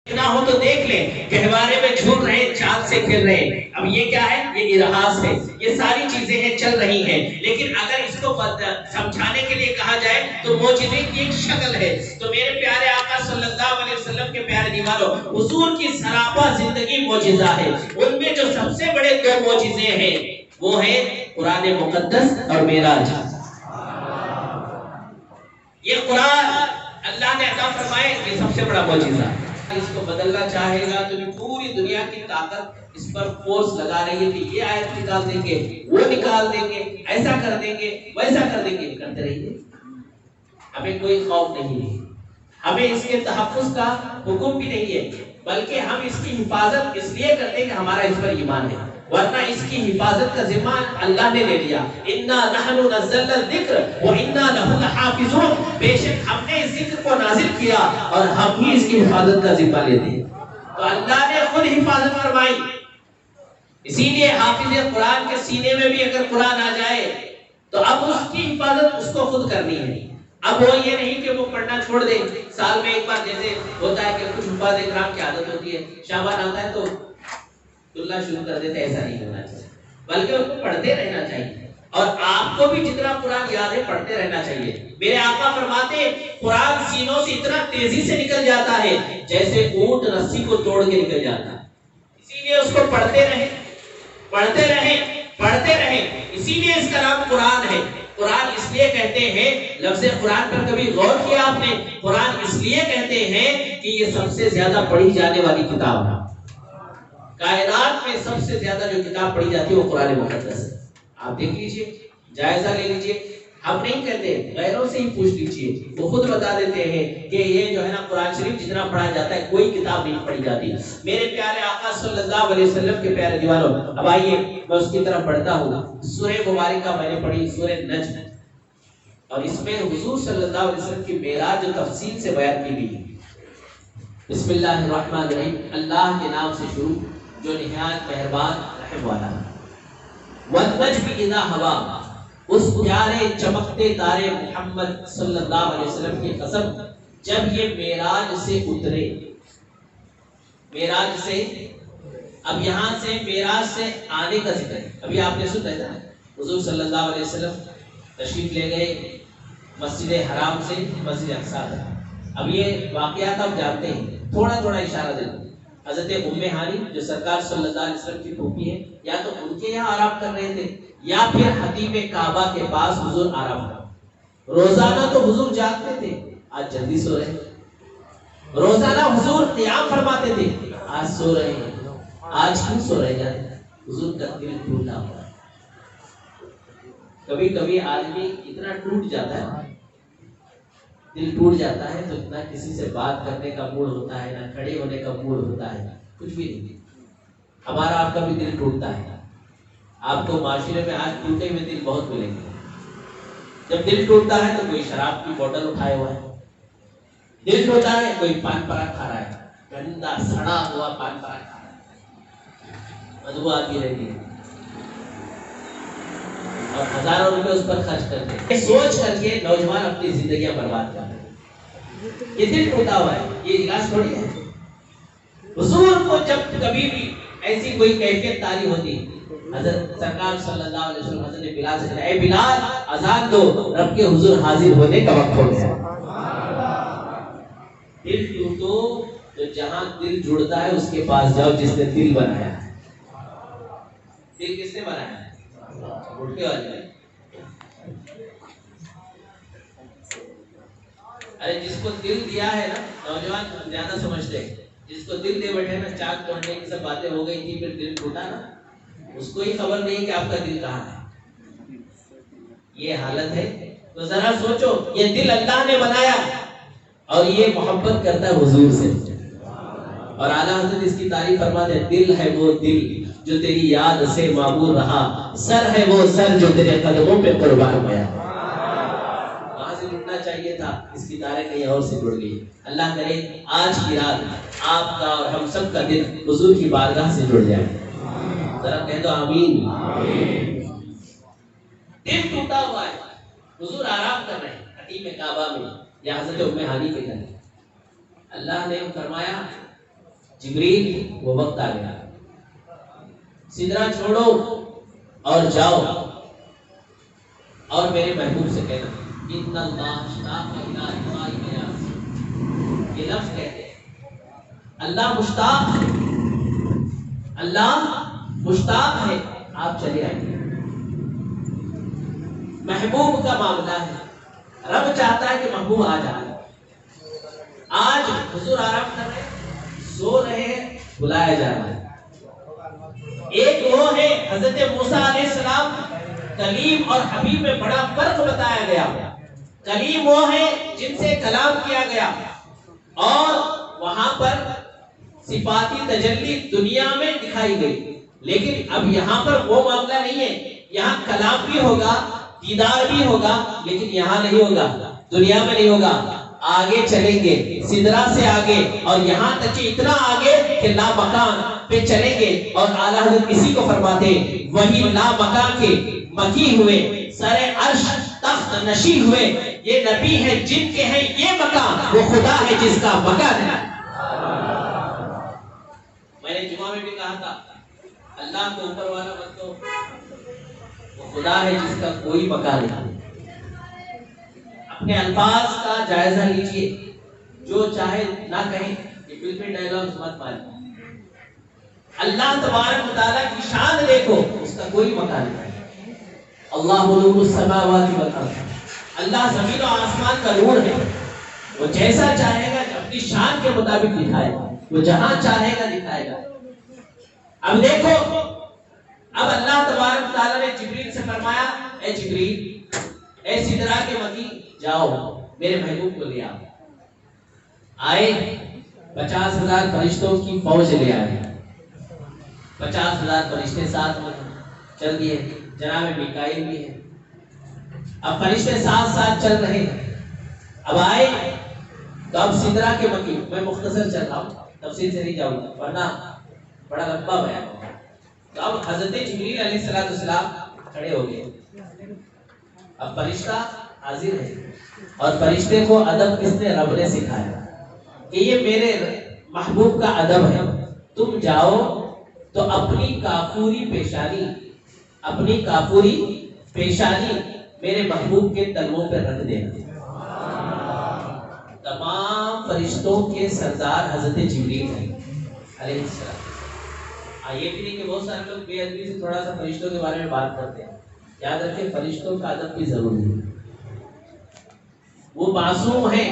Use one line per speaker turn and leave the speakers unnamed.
اتنا ہو تو دیکھ لیں، گہوارے میں جھول رہے ہیں، چاند سے کھل رہے ہیں۔ اب یہ کیا ہے؟ یہ ارہاس ہے، یہ ساری چیزیں ہیں چل رہی ہیں، لیکن اگر اس کو سمجھانے کے لیے کہا جائے تو معجزے کی ایک شکل ہے۔ تو میرے پیارے آقا صلی اللہ علیہ وسلم کے پیارے دیواروں، حضور کی سراپا زندگی معجزہ ہے۔ ان میں جو سب سے بڑے دو معجزے ہیں وہ ہیں قرآن مقدس اور معراج۔ یہ قرآن اللہ نے عطا فرمائے، یہ سب سے بڑا معجزہ ہے۔ اس کو بدلنا چاہے گا تو پوری دنیا کی طاقت اس پر فورس لگا رہی ہے کہ یہ آیت نکال دیں گے، وہ نکال دیں گے، ایسا کر دیں گے، ویسا کر دیں گے، کرتے رہیے، ہمیں کوئی خوف نہیں ہے۔ ہمیں اس کے تحفظ کا حکم بھی نہیں ہے، بلکہ ہم اس کی حفاظت اس لیے کرتے ہیں کہ ہمارا اس پر ایمان ہے، ورنہ اس کی حفاظت کا ذمہ اللہ نے لے لیا۔ اِنَّا نَحْنُ نَزَّلْنَا الذِّكْرَ وَإِنَّا لَهُ لَحَافِظُونَ، بے شک ہم نے اس ذکر کو نازل کیا اور ہم ہی اس کی حفاظت کا ذمہ لیتے ہیں۔ تو اللہ نے خود حفاظت فرمائی، اسی لیے حافظ قرآن کے سینے میں بھی اگر قرآن آ جائے تو اب اس کی حفاظت اس کو خود کرنی ہے۔ اب وہ یہ نہیں کہ وہ پڑھنا چھوڑ دے، سال میں ایک بار جیسے ہوتا ہے کہ کچھ حفاظ کرام کی عادت ہوتی ہے، شعبان آتا ہے تو دلنا شروع کر دیتے، ایسا نہیں ہونا چاہیے، بلکہ اس کو پڑھتے رہنا چاہیے، اور آپ کو بھی جتنا قرآن یاد ہے پڑھتے رہنا چاہیے۔ میرے آقا فرماتے ہیں قرآن سینوں سے اتنا تیزی سے نکل جاتا ہے جیسے اونٹ رسی کو توڑ کے نکل جاتا ہے، اسی لیے اس کو پڑھتے رہیں، پڑھتے رہیں، پڑھتے رہیں، اسی لیے اس کا نام قرآن ہے۔ قرآن اس لیے کہتے ہیں، لفظ قرآن پر کبھی غور کیا آپ نے؟ قرآن اس لیے کہتے ہیں کہ یہ سب سے زیادہ پڑھی جانے والی کتاب ہے۔ کائنات میں سب سے زیادہ جو کتاب پڑھی جاتی ہے وہ قرآن مقدس ہے۔ آپ دیکھ لیجئے، جائزہ لے لیجئے، ہم نہیں کہتے، غیروں سے ہی پوچھ لیجئے، وہ خود بتا دیتے ہیں کہ یہ جو ہے نا قرآن شریف جتنا پڑھا جاتا ہے کوئی کتاب نہیں پڑھی جاتی۔ میرے پیارے آقا صلی اللہ علیہ وسلم کے پیارے دیوانوں، اب آئیے میں اس کی طرف پڑھتا ہوں۔ سورہ مبارکہ میں نے پڑھی سورہ نجم، اور اس میں حضور صلی اللہ علیہ وسلم کی معراج جو تفصیل سے بیان کی گئی ہے۔ بسم اللہ الرحمن الرحیم، اللہ کے نام سے شروع جو نہایت مہربان رحم والا ہے۔ والنجم اذا ہوا، اس پیارے چمکتے تارے محمد صلی اللہ علیہ وسلم کی قسم جب یہ معراج سے اترے۔ معراج سے، اب یہاں سے معراج سے آنے کا ذکر ہے، ابھی آپ نے سن رہا ہے حضور صلی اللہ علیہ وسلم تشریف لے گئے مسجد حرام سے مسجد اقصی تک۔ اب یہ واقعات آپ جانتے ہیں، تھوڑا تھوڑا اشارہ دے دوں۔ حضرت ام ہانی جو سرکار صلی اللہ علیہ وسلم کی پھوپھی ہے، یا تو ان کے یہاں آرام کر رہے تھے یا پھر حتیم کعبہ کے پاس حضور آرام کر۔ روزانہ تو حضور جاگتے تھے، آج جلدی سو رہے ہیں۔ روزانہ حضور قیام فرماتے تھے، آج سو رہے ہیں۔ آج کیوں سو رہے جاتے؟ حضور کا دل ٹوٹا ہوا ہے۔ کبھی کبھی آدمی اتنا ٹوٹ جاتا ہے، دل ٹوٹ جاتا ہے تو نہ کسی سے بات کرنے کا موڈ ہوتا ہے، نہ کھڑے ہونے کا موڈ ہوتا ہے، کچھ بھی نہیں۔ ہمارا آپ کا بھی دل ٹوٹتا ہے، آپ کو معاشرے میں آج ٹوٹے ہوئے دل بہت ملیں گے۔ جب دل ٹوٹتا ہے تو کوئی شراب کی بوتل اٹھائے ہوا ہے، دل ٹوٹا ہے کوئی پان پراگ کھا رہا ہے، گندا سڑا ہوا پان پراگ کھا رہا ہے، بدبو آتی رہتی ہے، اور ہزاروں روپے اس پر خرچ کرتے ہیں۔ سوچ کر کے نوجوان اپنی زندگیاں برباد کر رہے ہیں۔ یہ دل ٹوٹا ہوا ہے، یہ علاج تھوڑی ہے۔ حضور کو جب کبھی بھی ایسی کوئی کیفیت طاری ہوتی، حضرت سرکار صلی اللہ علیہ وسلم حضرت بلال سے کہا، اے بلال اذان دو، رب کے حضور حاضر ہونے کا وقت ہو گیا۔ دل ٹوٹو تو جہاں دل جڑتا ہے اس کے پاس جاؤ جس نے دل بنایا ہے۔ دل کس نے بنایا ہے؟ اٹھ کے آج ارے جس کو دل دیا ہے نا، نوجوان زیادہ سمجھتے ہیں، جس کو دل دے بیٹھے نا، چاک توڑنے کی سب باتیں ہو گئی تھی، پھر دل ٹوٹا نا، اس کو ہی خبر نہیں کہ آپ کا دل کہاں ہے۔ یہ حالت ہے، تو ذرا سوچو، یہ دل اللہ نے بنایا اور یہ محبت کرتا ہے حضور سے، اور اعلیٰ حضرت اس کی تعریف فرماتے ہیں، دل ہے وہ دل جو تیری یاد سے معمور رہا، سر ہے وہ سر جو تیرے قدموں پہ قربان گیا۔ وہاں سے جڑنا چاہیے تھا، اس کی تاریں کہیں اور سے جڑ گئی۔ اللہ کرے آج کی رات آپ کا اور ہم سب کا دل حضور کی بارگاہ سے جڑ جائے، ذرا کہہ دو آمین۔ دل ٹوٹا ہوا ہے، حضور آرام کر رہے ہیں حتیم کعبہ میں یا حضرت ام ہانی کے گھر۔ اللہ نے فرمایا جبریل وہ وقت آ گیا، سدرہ چھوڑو اور جاؤ اور میرے محبوب سے کہنا ان اللہ اشتاق الی ابراہیم یاسین، یہ لفظ کہتے ہیں اللہ مشتاق ہے، اللہ مشتاق ہے، آپ چلے آئیے۔ محبوب کا معاملہ ہے، رب چاہتا ہے کہ محبوب آ جائے۔ آج حضور آرام کر رہے ہیں، سو رہے ہیں، بلایا جا رہا ہے۔ ایک وہ ہے حضرت موسیٰ علیہ السلام، کلیم اور حبیب میں بڑا فرق بتایا گیا۔ کلیم وہ ہے جن سے کلام کیا گیا اور وہاں پر صفاتی تجلی دنیا میں دکھائی گئی، لیکن اب یہاں پر وہ معاملہ نہیں ہے، یہاں کلام بھی ہوگا، دیدار بھی ہوگا، لیکن یہاں نہیں ہوگا، دنیا میں نہیں ہوگا۔ آگے چلیں گے سدرہ سے آگے، اور یہاں تک کہ اتنا آگے کہ لا مکان پہ چلیں گے، اور اعلیٰ حضرت اسی کو فرماتے وہی لا مکان کے مکی ہوئے، سر عرش تخت نشی ہوئے، یہ نبی ہے جن کے ہیں یہ مکان، وہ خدا ہے جس کا مکان ہے۔ میں نے جمعہ میں بھی کہا تھا اللہ کو اوپر والا مت دو، وہ خدا ہے جس کا کوئی مکان نہیں۔ اپنے الفاظ کا جائزہ لیجئے، جو چاہے نہ کہیں، یہ فلمی ڈائلاگز مت مانیے۔ اللہ تبارک و تعالیٰ کی شان دیکھو، اس کا کوئی مکان نہیں۔ اللہ نور السماوات والارض، اللہ زمین و آسمان کا نور ہے، وہ جیسا چاہے گا اپنی شان کے مطابق دکھائے گا، وہ جہاں چاہے گا دکھائے گا۔ اب دیکھو، اب اللہ تبارک و تعالیٰ نے جبریل سے فرمایا اے جبریل، اے سدرہ کے مکی، جاؤ میرے محبوب کو لے آؤ۔ آئے 50,000 فرشتوں کی فوج لے آئے، 50,000 فرشتے ساتھ میں چل دیے، جناب میکائیل بھی ہے۔ اب فرشتے ساتھ ساتھ چل رہے ہیں، اب آئے تو اب سدرہ کے مکی، میں مختصر چل رہا ہوں، تفصیل سے نہیں جاؤں گا ورنہ بڑا لمبا بیان ہے۔ تو اب حضرت جبریل علیہ السلام کھڑے ہو گئے، اب فرشتہ حاضر ہے، اور فرشتے کو ادب کس نے؟ رب نے سکھایا کہ یہ میرے محبوب کا ادب ہے، تم جاؤ تو اپنی کافوری پیشانی میرے محبوب کے تلووں پہ رکھ دینا۔ تمام فرشتوں کے سردار حضرت جبریل ہیں علیہ السلام۔ یہ بھی نہیں کہ بہت سارے لوگ بے ادبی سے تھوڑا سا فرشتوں کے بارے میں بات کرتے ہیں، یاد رکھیں فرشتوں کا ادب بھی ضروری ہے، وہ معصوم ہیں،